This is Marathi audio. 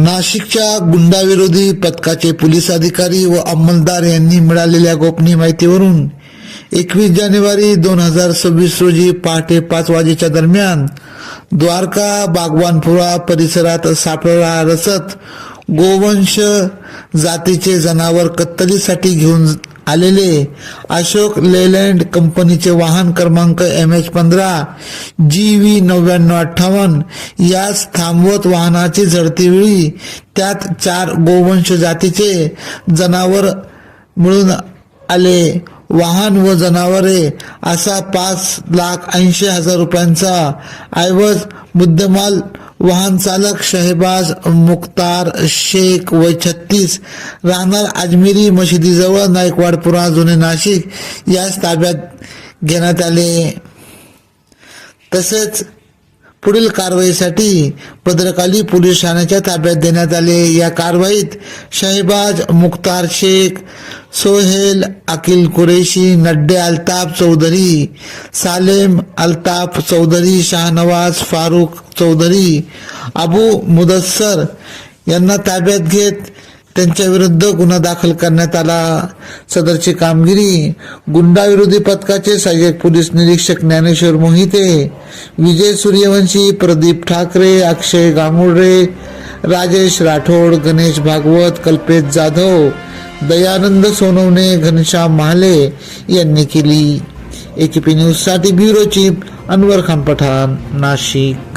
नाशिकच्या गुंडाविरोधी पथकाचे पोलीस अधिकारी व अंमलदार यांनी मिळालेल्या गोपनीय माहितीवरून 21 जानेवारी 2026 रोजी पहाटे 5 वाजेच्या दरम्यान द्वारका बागवानपुरा परिसरात सापळा रचत गोवंश जातीचे जनावर कत्तलीसाठी घेऊन आलेले अशोक लेलँड कंपनीचे वाहन क्रमांक MH15 GV 9958 यास थांबवत वाहनाची झडतीवेळी त्यात 4 गोवंश जातीचे जनावर मिळून आले. वाहन व जनावरे असा 5,80,000 रुपयांचा ऐवज मुद्देमाल वाहन चालक शहबाज मुख्तार शेख वय 36 राहणार अजमेरी मशिदीजवळ नाईकवाडपुरा जुने नाशिक यास ताब्यात घेण्यात आले. तसेच पुढील कारवाईसाठी भद्रकाली पोलीस ठाण्याच्या ताब्यात देण्यात आले. या कारवाईत शहबाज मुख्तार शेख, सोहेल अकील कुरेशी, नड्डे अल्ताफ चौधरी, सालेम अल्ताफ चौधरी, शाहनवाज फारूक चौधरी, अबू मुदस्सर यांना ताब्यात घेत त्यांच्या विरुद्ध गुन्हा दाखल करण्यात आला. सदरची कामगिरी गुंडाविरोधी पथकाचे सहाय्यक पोलीस निरीक्षक ज्ञानेश्वर मोहिते, विजय सूर्यवंशी, प्रदीप ठाकरे, अक्षय गांगुर्डे, राजेश राठोड, गणेश भागवत, कल्पेश जाधव, दयानंद सोनवणे, घनश्याम महाले यांनी केली. AKP न्यूज साठी ब्युरो चीफ अनवर खान पठाण, नाशिक.